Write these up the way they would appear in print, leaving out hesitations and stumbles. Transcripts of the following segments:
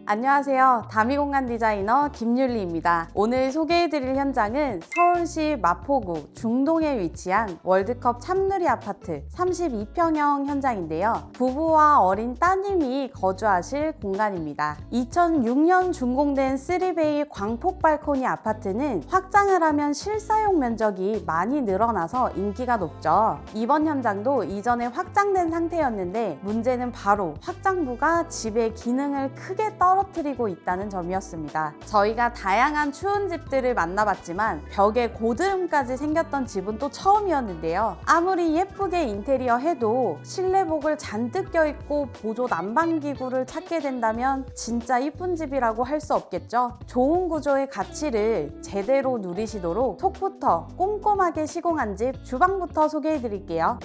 안녕하세요. 다미공간 디자이너 김율리입니다. 오늘 소개해드릴 현장은 서울시 마포구 중동에 위치한 월드컵 참누리 아파트 32평형 현장인데요. 부부와 어린 따님이 거주하실 공간입니다. 2006년 준공된 3베이 광폭 발코니 아파트는 확장을 하면 실사용 면적이 많이 늘어나서 인기가 높죠. 이번 현장도 이전에 확장된 상태였는데 문제는 바로 확장부가 집의 기능을 크게 떨어뜨리고 있다는 점이었습니다. 저희가 다양한 추운 집들을 만나봤지만 벽에 고드름까지 생겼던 집은 또 처음이었는데요. 아무리 예쁘게 인테리어 해도 실내복을 잔뜩 껴입고 보조 난방기구를 찾게 된다면 진짜 이쁜 집이라고 할 수 없겠죠. 좋은 구조의 가치를 제대로 누리시도록 톡부터 꼼꼼하게 시공한 집 주방부터 소개해드릴게요.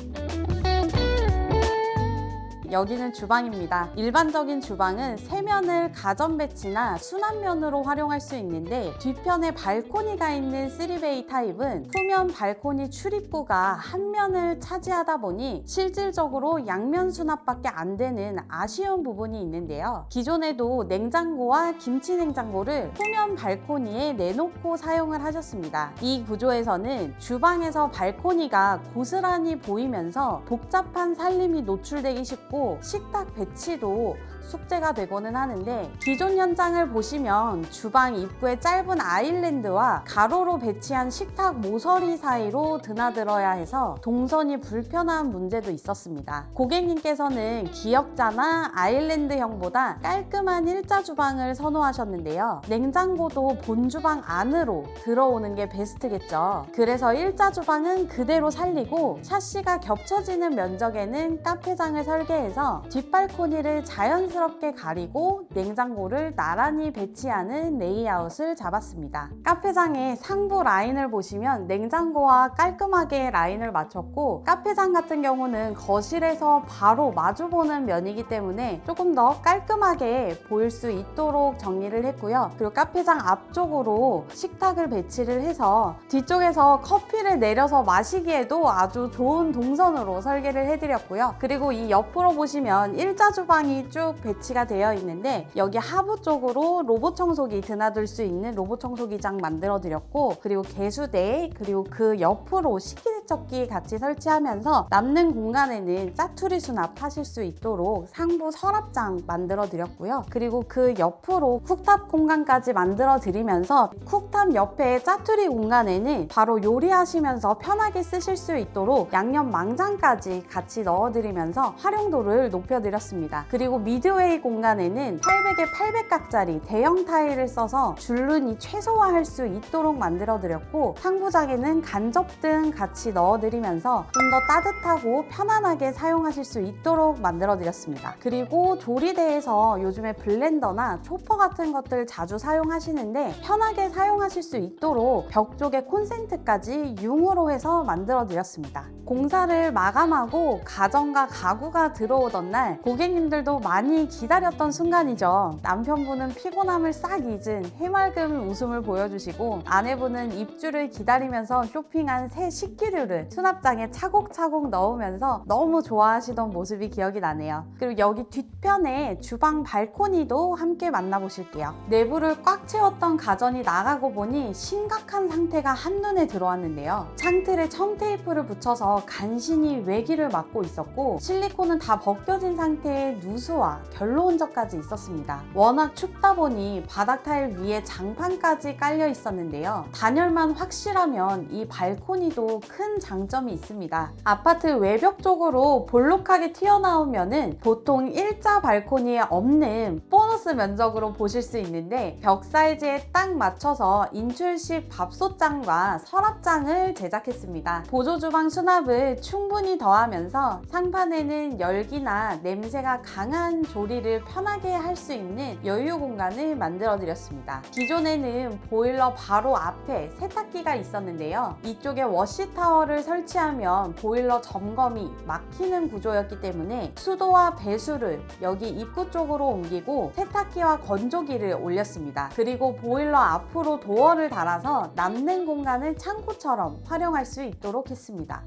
여기는 주방입니다. 일반적인 주방은 세면을 가전 배치나 수납면으로 활용할 수 있는데 뒤편에 발코니가 있는 3베이 타입은 후면 발코니 출입구가 한 면을 차지하다 보니 실질적으로 양면 수납밖에 안 되는 아쉬운 부분이 있는데요. 기존에도 냉장고와 김치 냉장고를 후면 발코니에 내놓고 사용을 하셨습니다. 이 구조에서는 주방에서 발코니가 고스란히 보이면서 복잡한 살림이 노출되기 쉽고 식탁 배치도 숙제가 되고는 하는데 기존 현장을 보시면 주방 입구에 짧은 아일랜드와 가로로 배치한 식탁 모서리 사이로 드나들어야 해서 동선이 불편한 문제도 있었습니다. 고객님께서는 기역자나 아일랜드형보다 깔끔한 일자 주방을 선호하셨는데요. 냉장고도 본주방 안으로 들어오는 게 베스트겠죠. 그래서 일자 주방은 그대로 살리고 샤시가 겹쳐지는 면적에는 카페장을 설계해서 뒷발코니를 자연스럽게 가리고 냉장고를 나란히 배치하는 레이아웃을 잡았습니다. 카페장의 상부 라인을 보시면 냉장고와 깔끔하게 라인을 맞췄고 카페장 같은 경우는 거실에서 바로 마주보는 면이기 때문에 조금 더 깔끔하게 보일 수 있도록 정리를 했고요. 그리고 카페장 앞쪽으로 식탁을 배치를 해서 뒤쪽에서 커피를 내려서 마시기에도 아주 좋은 동선으로 설계를 해드렸고요. 그리고 이 옆으로 보시면 일자 주방이 쭉 배치가 되어 있는데 여기 하부 쪽으로 로봇 청소기 드나들 수 있는 로봇 청소기장 만들어 드렸고 그리고 개수대 그리고 그 옆으로 식기세척기 같이 설치하면서 남는 공간에는 짜투리 수납하실 수 있도록 상부 서랍장 만들어 드렸고요. 그리고 그 옆으로 쿡탑 공간까지 만들어 드리면서 쿡탑 옆에 짜투리 공간에는 바로 요리하시면서 편하게 쓰실 수 있도록 양념 망장까지 같이 넣어 드리면서 활용도를 높여 드렸습니다. 그리고 미드웨이 공간에는 800에 800각짜리 대형 타일을 써서 줄눈이 최소화할 수 있도록 만들어 드렸고 상부장에는 간접 등 같이 넣어 드리면서 좀 더 따뜻하고 편안하게 사용하실 수 있도록 만들어 드렸습니다. 그리고 조리대에서 요즘에 블렌더나 초퍼 같은 것들 자주 사용하시는데 편하게 사용하실 수 있도록 벽 쪽에 콘센트까지 융으로 해서 만들어 드렸습니다. 공사를 마감하고 가전과 가구가 들어오던 날 고객님들도 많이 기다렸던 순간이죠. 남편분은 피곤함을 싹 잊은 해맑은 웃음을 보여주시고 아내분은 입주를 기다리면서 쇼핑한 새 식기류를 수납장에 차곡차곡 넣으면서 너무 좋아하시던 모습이 기억이 나네요. 그리고 여기 뒤편에 주방 발코니도 함께 만나보실게요. 내부를 꽉 채웠던 가전이 나가고 보니 심각한 상태가 한눈에 들어왔는데요. 창틀에 청테이프를 붙여서 간신히 외기를 막고 있었고 실리콘은 다 벗겨진 상태의 누수와 결로 흔적까지 있었습니다. 워낙 춥다 보니 바닥 타일 위에 장판까지 깔려 있었는데요. 단열만 확실하면 이 발코니도 큰 장점이 있습니다. 아파트 외벽 쪽으로 볼록하게 튀어나오면은 보통 일자 발코니에 없는 보너스 면적으로 보실 수 있는데 벽 사이즈에 딱 맞춰서 인출식 밥솥장과 서랍장을 제작했습니다. 보조주방 수납을 충분히 더하면서 상판에는 열기나 냄새가 강한 조리를 편하게 할 수 있는 여유 공간을 만들어 드렸습니다. 기존에는 보일러 바로 앞에 세탁기가 있었는데요. 이쪽에 워시타워를 설치하면 보일러 점검이 막히는 구조였기 때문에 수도와 배수를 여기 입구 쪽으로 옮기고 세탁기와 건조기를 올렸습니다. 그리고 보일러 앞으로 도어를 달아서 남는 공간을 창고처럼 활용할 수 있도록 했습니다.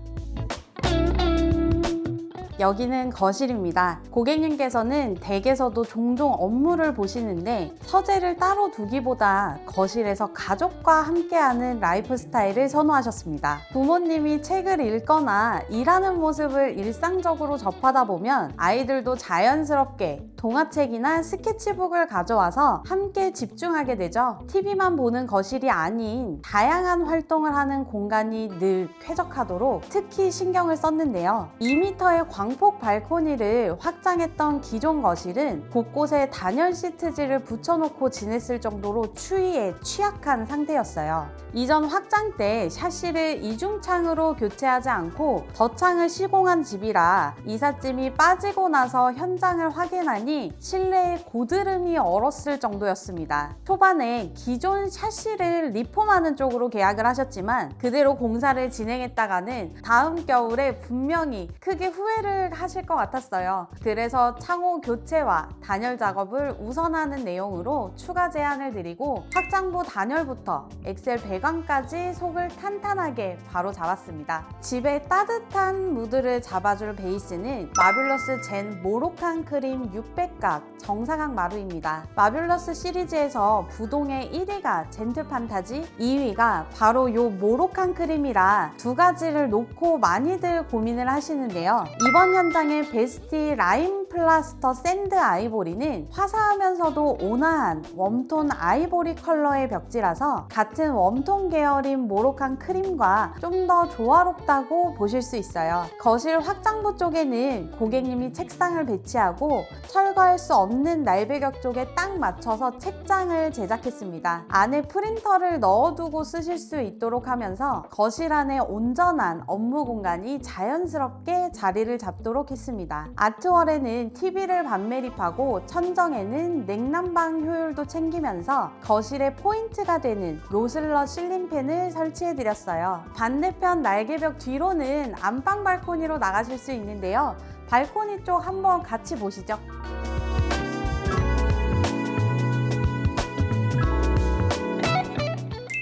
여기는 거실입니다. 고객님께서는 댁에서도 종종 업무를 보시는데 서재를 따로 두기보다 거실에서 가족과 함께하는 라이프 스타일을 선호하셨습니다. 부모님이 책을 읽거나 일하는 모습을 일상적으로 접하다 보면 아이들도 자연스럽게 동화책이나 스케치북을 가져와서 함께 집중하게 되죠. TV만 보는 거실이 아닌 다양한 활동을 하는 공간이 늘 쾌적하도록 특히 신경을 썼는데요. 2m의 광폭 발코니를 확장했던 기존 거실은 곳곳에 단열 시트지를 붙여놓고 지냈을 정도로 추위에 취약한 상태였어요. 이전 확장 때 샤시를 이중창으로 교체하지 않고 덧창을 시공한 집이라 이삿짐이 빠지고 나서 현장을 확인하니 실내에 고드름이 얼었을 정도였습니다. 초반에 기존 샤시를 리폼하는 쪽으로 계약을 하셨지만 그대로 공사를 진행했다가는 다음 겨울에 분명히 크게 후회를 하실 것 같았어요. 그래서 창호 교체와 단열 작업을 우선하는 내용으로 추가 제안을 드리고 확장부 단열부터 엑셀 배관까지 속을 탄탄하게 바로 잡았습니다. 집에 따뜻한 무드를 잡아줄 베이스는 마뷸러스 젠 모로칸 크림 600각 정사각 마루입니다. 마뷸러스 시리즈에서 부동의 1위가 젠트 판타지, 2위가 바로 요 모로칸 크림이라 두 가지를 놓고 많이들 고민을 하시는데요. 이번 현장의 베스티 라임 플라스터 샌드 아이보리는 화사하면서도 온화한 웜톤 아이보리 컬러의 벽지라서 같은 웜톤 계열인 모로칸 크림과 좀 더 조화롭다고 보실 수 있어요. 거실 확장부 쪽에는 고객님이 책상을 배치하고 철거할 수 없는 날배격 쪽에 딱 맞춰서 책장을 제작했습니다. 안에 프린터를 넣어두고 쓰실 수 있도록 하면서 거실 안에 온전한 업무 공간이 자연스럽게 자리를 잡도록 했습니다. 아트월에는 TV를 반매립하고 천정에는 냉난방 효율도 챙기면서 거실의 포인트가 되는 로슬러 실링팬을 설치해드렸어요. 반대편 날개벽 뒤로는 안방 발코니로 나가실 수 있는데요. 발코니 쪽 한번 같이 보시죠.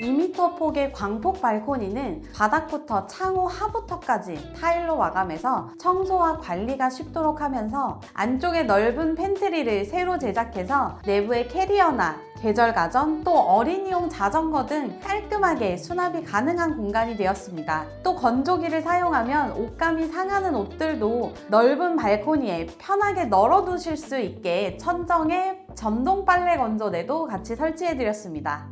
2m 폭의 광폭 발코니는 바닥부터 창호 하부터까지 타일로 마감해서 청소와 관리가 쉽도록 하면서 안쪽에 넓은 팬트리를 새로 제작해서 내부에 캐리어나 계절 가전, 또 어린이용 자전거 등 깔끔하게 수납이 가능한 공간이 되었습니다. 또 건조기를 사용하면 옷감이 상하는 옷들도 넓은 발코니에 편하게 널어두실 수 있게 천정에 전동 빨래 건조대도 같이 설치해드렸습니다.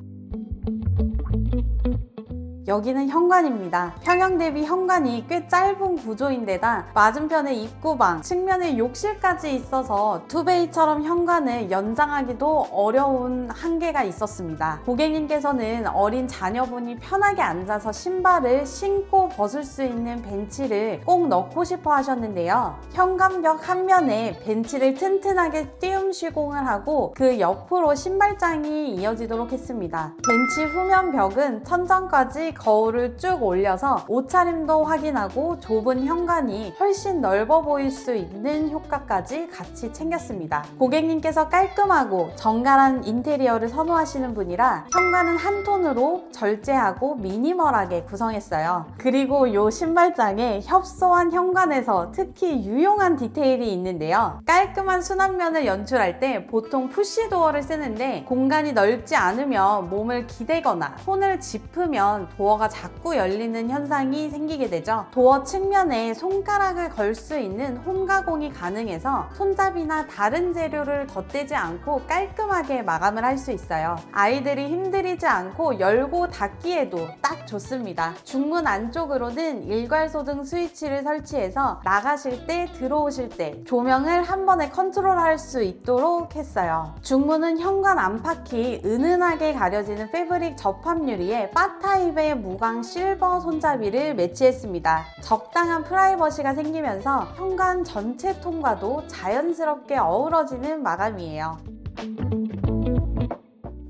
여기는 현관입니다. 평형 대비 현관이 꽤 짧은 구조인데다 맞은편에 입구방, 측면에 욕실까지 있어서 투베이처럼 현관을 연장하기도 어려운 한계가 있었습니다. 고객님께서는 어린 자녀분이 편하게 앉아서 신발을 신고 벗을 수 있는 벤치를 꼭 넣고 싶어 하셨는데요. 현관벽 한 면에 벤치를 튼튼하게 띄움 시공을 하고 그 옆으로 신발장이 이어지도록 했습니다. 벤치 후면 벽은 천장까지 거울을 쭉 올려서 옷차림도 확인하고 좁은 현관이 훨씬 넓어 보일 수 있는 효과까지 같이 챙겼습니다. 고객님께서 깔끔하고 정갈한 인테리어를 선호하시는 분이라 현관은 한 톤으로 절제하고 미니멀하게 구성했어요. 그리고 이 신발장에 협소한 현관에서 특히 유용한 디테일이 있는데요. 깔끔한 수납면을 연출할 때 보통 푸시도어를 쓰는데 공간이 넓지 않으면 몸을 기대거나 손을 짚으면 도어가 자꾸 열리는 현상이 생기게 되죠. 도어 측면에 손가락을 걸 수 있는 홈 가공이 가능해서 손잡이나 다른 재료를 덧대지 않고 깔끔하게 마감을 할 수 있어요. 아이들이 힘들이지 않고 열고 닫기에도 딱 좋습니다. 중문 안쪽으로는 일괄소등 스위치를 설치해서 나가실 때 들어오실 때 조명을 한 번에 컨트롤할 수 있도록 했어요. 중문은 현관 안팎이 은은하게 가려지는 패브릭 접합 유리에 바 타입의 무광 실버 손잡이를 매치했습니다. 적당한 프라이버시가 생기면서 현관 전체 톤과도 자연스럽게 어우러지는 마감이에요.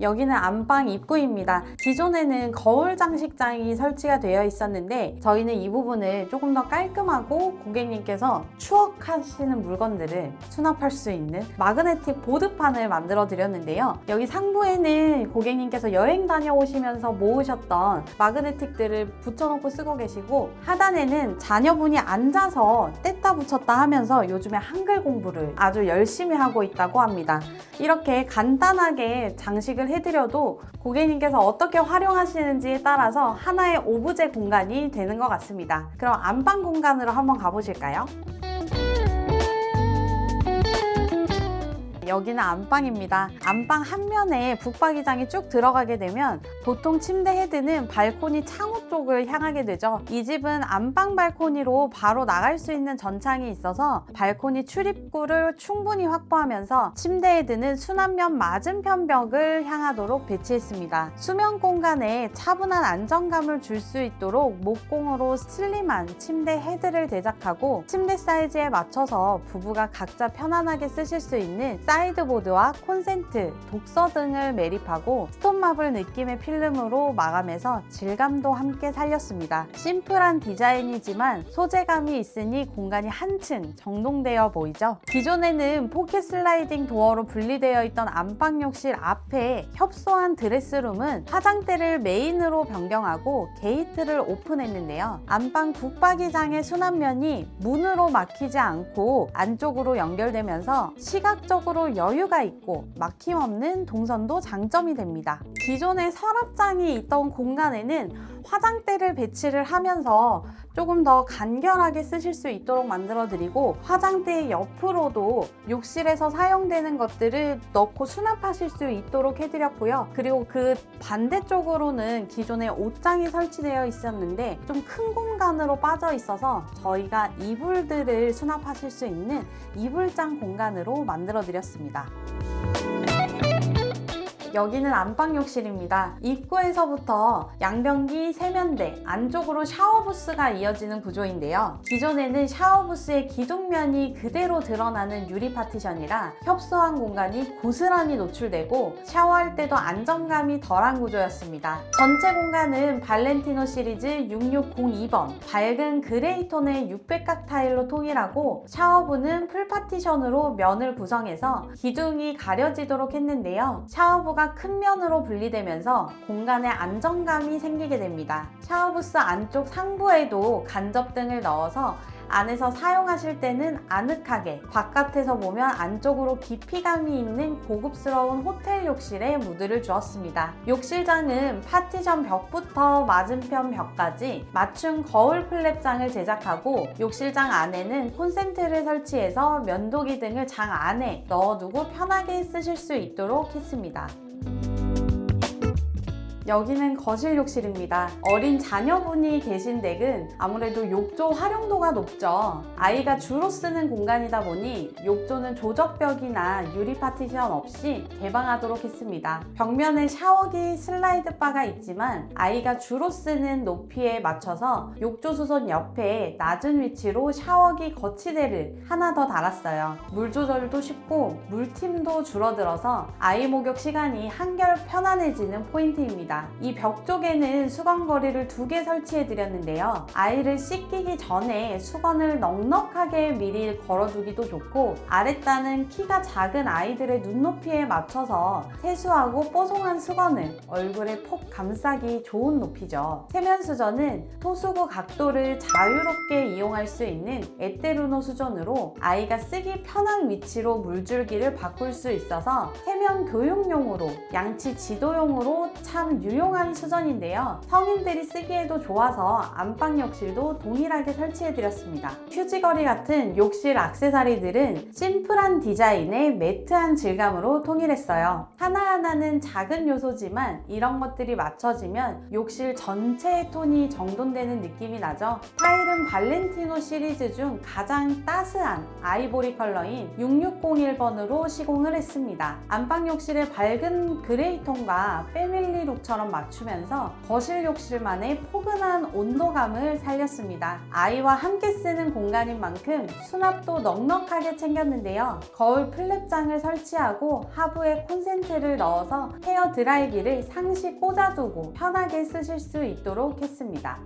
여기는 안방 입구입니다. 기존에는 거울 장식장이 설치가 되어 있었는데 저희는 이 부분을 조금 더 깔끔하고 고객님께서 추억하시는 물건들을 수납할 수 있는 마그네틱 보드판을 만들어 드렸는데요. 여기 상부에는 고객님께서 여행 다녀오시면서 모으셨던 마그네틱들을 붙여놓고 쓰고 계시고, 하단에는 자녀분이 앉아서 뗐다 붙였다 하면서 요즘에 한글 공부를 아주 열심히 하고 있다고 합니다. 이렇게 간단하게 장식을 해드려도 고객님께서 어떻게 활용하시는지에 따라서 하나의 오브제 공간이 되는 것 같습니다. 그럼 안방 공간으로 한번 가보실까요? 여기는 안방입니다. 안방 한면에 북박이장이 쭉 들어가게 되면 보통 침대 헤드는 발코니 창호 쪽을 향하게 되죠. 이 집은 안방 발코니로 바로 나갈 수 있는 전창이 있어서 발코니 출입구를 충분히 확보하면서 침대 헤드는 수납면 맞은편 벽을 향하도록 배치했습니다. 수면 공간에 차분한 안정감을 줄 수 있도록 목공으로 슬림한 침대 헤드를 제작하고, 침대 사이즈에 맞춰서 부부가 각자 편안하게 쓰실 수 있는 사이드보드와 콘센트, 독서 등을 매립하고 스톤마블 느낌의 필름으로 마감해서 질감도 함께 살렸습니다. 심플한 디자인이지만 소재감이 있으니 공간이 한층 정돈되어 보이죠? 기존에는 포켓 슬라이딩 도어로 분리되어 있던 안방 욕실 앞에 협소한 드레스룸은 화장대를 메인으로 변경하고 게이트를 오픈했는데요. 안방 북박이장의 수납면이 문으로 막히지 않고 안쪽으로 연결되면서 시각적으로 여유가 있고 막힘없는 동선도 장점이 됩니다. 기존에 서랍장이 있던 공간에는 화장대를 배치를 하면서 조금 더 간결하게 쓰실 수 있도록 만들어 드리고, 화장대 옆으로도 욕실에서 사용되는 것들을 넣고 수납하실 수 있도록 해드렸고요. 그리고 그 반대쪽으로는 기존에 옷장이 설치되어 있었는데 좀 큰 공간으로 빠져 있어서 저희가 이불들을 수납하실 수 있는 이불장 공간으로 만들어 드렸습니다. 여기는 안방 욕실입니다. 입구에서부터 양변기, 세면대, 안쪽으로 샤워부스가 이어지는 구조인데요. 기존에는 샤워부스의 기둥면이 그대로 드러나는 유리 파티션이라 협소한 공간이 고스란히 노출되고 샤워할 때도 안정감이 덜한 구조였습니다. 전체 공간은 발렌티노 시리즈 6602번 밝은 그레이 톤의 600각 타일로 통일하고, 샤워부는 풀 파티션으로 면을 구성해서 기둥이 가려지도록 했는데요. 샤워부가 큰 면으로 분리되면서 공간에 안정감이 생기게 됩니다. 샤워부스 안쪽 상부에도 간접등을 넣어서 안에서 사용하실 때는 아늑하게, 바깥에서 보면 안쪽으로 깊이감이 있는 고급스러운 호텔 욕실에 무드를 주었습니다. 욕실장은 파티션 벽부터 맞은편 벽까지 맞춤 거울 플랩장을 제작하고, 욕실장 안에는 콘센트를 설치해서 면도기 등을 장 안에 넣어두고 편하게 쓰실 수 있도록 했습니다. 여기는 거실 욕실입니다. 어린 자녀분이 계신 댁은 아무래도 욕조 활용도가 높죠. 아이가 주로 쓰는 공간이다 보니 욕조는 조적벽이나 유리 파티션 없이 개방하도록 했습니다. 벽면에 샤워기 슬라이드 바가 있지만 아이가 주로 쓰는 높이에 맞춰서 욕조 수선 옆에 낮은 위치로 샤워기 거치대를 하나 더 달았어요. 물 조절도 쉽고 물팀도 줄어들어서 아이 목욕 시간이 한결 편안해지는 포인트입니다. 이 벽 쪽에는 수건거리를 2개 설치해 드렸는데요. 아이를 씻기기 전에 수건을 넉넉하게 미리 걸어두기도 좋고, 아랫단은 키가 작은 아이들의 눈높이에 맞춰서 세수하고 뽀송한 수건을 얼굴에 폭 감싸기 좋은 높이죠. 세면수전은 토수구 각도를 자유롭게 이용할 수 있는 에테르노 수전으로 아이가 쓰기 편한 위치로 물줄기를 바꿀 수 있어서 세면 교육용으로, 양치 지도용으로 참 유용한 수전인데요. 성인들이 쓰기에도 좋아서 안방 욕실도 동일하게 설치해드렸습니다. 휴지거리 같은 욕실 액세서리들은 심플한 디자인에 매트한 질감으로 통일했어요. 하나하나는 작은 요소지만 이런 것들이 맞춰지면 욕실 전체의 톤이 정돈되는 느낌이 나죠. 타일은 발렌티노 시리즈 중 가장 따스한 아이보리 컬러인 6601번으로 시공을 했습니다. 안방 욕실의 밝은 그레이 톤과 패밀리 룩처럼 방식처럼 맞추면서 거실 욕실만의 포근한 온도감을 살렸습니다. 아이와 함께 쓰는 공간인 만큼 수납도 넉넉하게 챙겼는데요. 거울 플랩장을 설치하고 하부에 콘센트를 넣어서 헤어 드라이기를 상시 꽂아두고 편하게 쓰실 수 있도록 했습니다.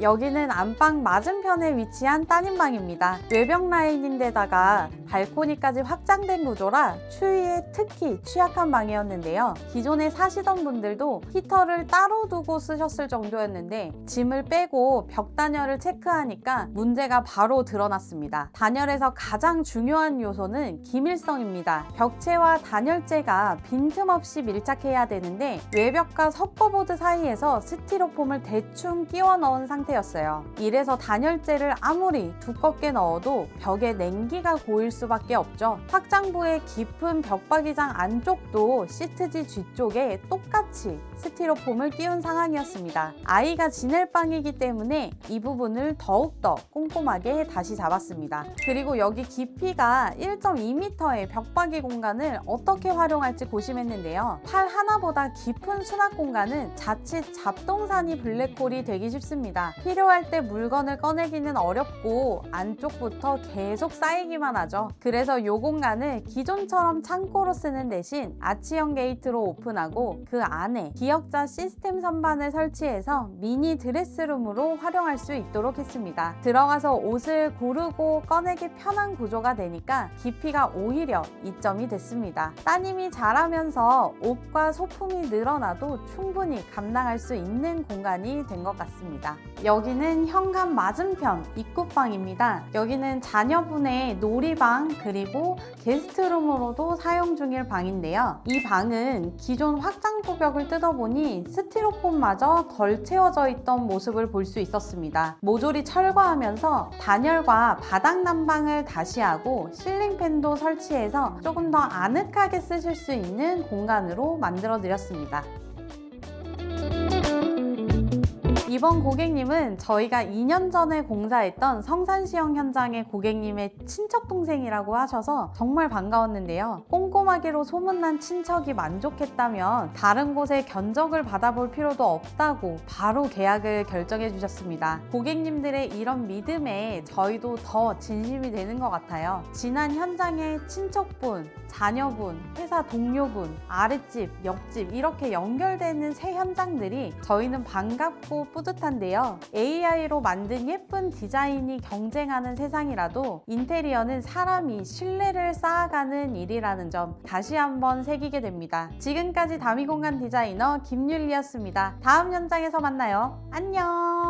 여기는 안방 맞은편에 위치한 따님방입니다. 외벽 라인인데다가 발코니까지 확장된 구조라 추위에 특히 취약한 방이었는데요. 기존에 사시던 분들도 히터를 따로 두고 쓰셨을 정도였는데 짐을 빼고 벽 단열을 체크하니까 문제가 바로 드러났습니다. 단열에서 가장 중요한 요소는 기밀성입니다. 벽체와 단열재가 빈틈없이 밀착해야 되는데 외벽과 석고보드 사이에서 스티로폼을 대충 끼워 넣은 상태였어요. 이래서 단열재를 아무리 두껍게 넣어도 벽에 냉기가 고일 수밖에 없죠. 확장부의 깊은 벽박이장 안쪽도 시트지 뒤쪽에 똑같이 스티로폼을 끼운 상황이었습니다. 아이가 지낼 방이기 때문에 이 부분을 더욱더 꼼꼼하게 다시 잡았습니다. 그리고 여기 깊이가 1.2m의 벽박이 공간을 어떻게 활용할지 고심했는데요. 팔 하나보다 깊은 수납 공간은 자칫 잡동사니 블랙홀이 되기 쉽습니다. 필요할 때 물건을 꺼내기는 어렵고 안쪽부터 계속 쌓이기만 하죠. 그래서 이 공간을 기존처럼 창고로 쓰는 대신 아치형 게이트로 오픈하고 그 안에 기역자 시스템 선반을 설치해서 미니 드레스룸으로 활용할 수 있도록 했습니다. 들어가서 옷을 고르고 꺼내기 편한 구조가 되니까 깊이가 오히려 이점이 됐습니다. 따님이 자라면서 옷과 소품이 늘어나도 충분히 감당할 수 있는 공간이 된 것 같습니다. 여기는 현관 맞은편 입구방입니다. 여기는 자녀분의 놀이방 그리고 게스트룸으로도 사용 중일 방인데요. 이 방은 기존 확장부 벽을 뜯어보니 스티로폼마저 덜 채워져 있던 모습을 볼 수 있었습니다. 모조리 철거하면서 단열과 바닥 난방을 다시 하고 실링팬도 설치해서 조금 더 아늑하게 쓰실 수 있는 공간으로 만들어 드렸습니다. 이번 고객님은 저희가 2년 전에 공사했던 성산시형 현장의 고객님의 친척 동생이라고 하셔서 정말 반가웠는데요. 꼼꼼하기로 소문난 친척이 만족했다면 다른 곳에 견적을 받아볼 필요도 없다고 바로 계약을 결정해 주셨습니다. 고객님들의 이런 믿음에 저희도 더 진심이 되는 것 같아요. 지난 현장의 친척분, 자녀분, 회사 동료분, 아랫집, 옆집 이렇게 연결되는 새 현장들이 저희는 반갑고 뿌듯한데요. AI로 만든 예쁜 디자인이 경쟁하는 세상이라도 인테리어는 사람이 신뢰를 쌓아가는 일이라는 점 다시 한번 새기게 됩니다. 지금까지 다미공간 디자이너 김율리였습니다. 다음 현장에서 만나요. 안녕!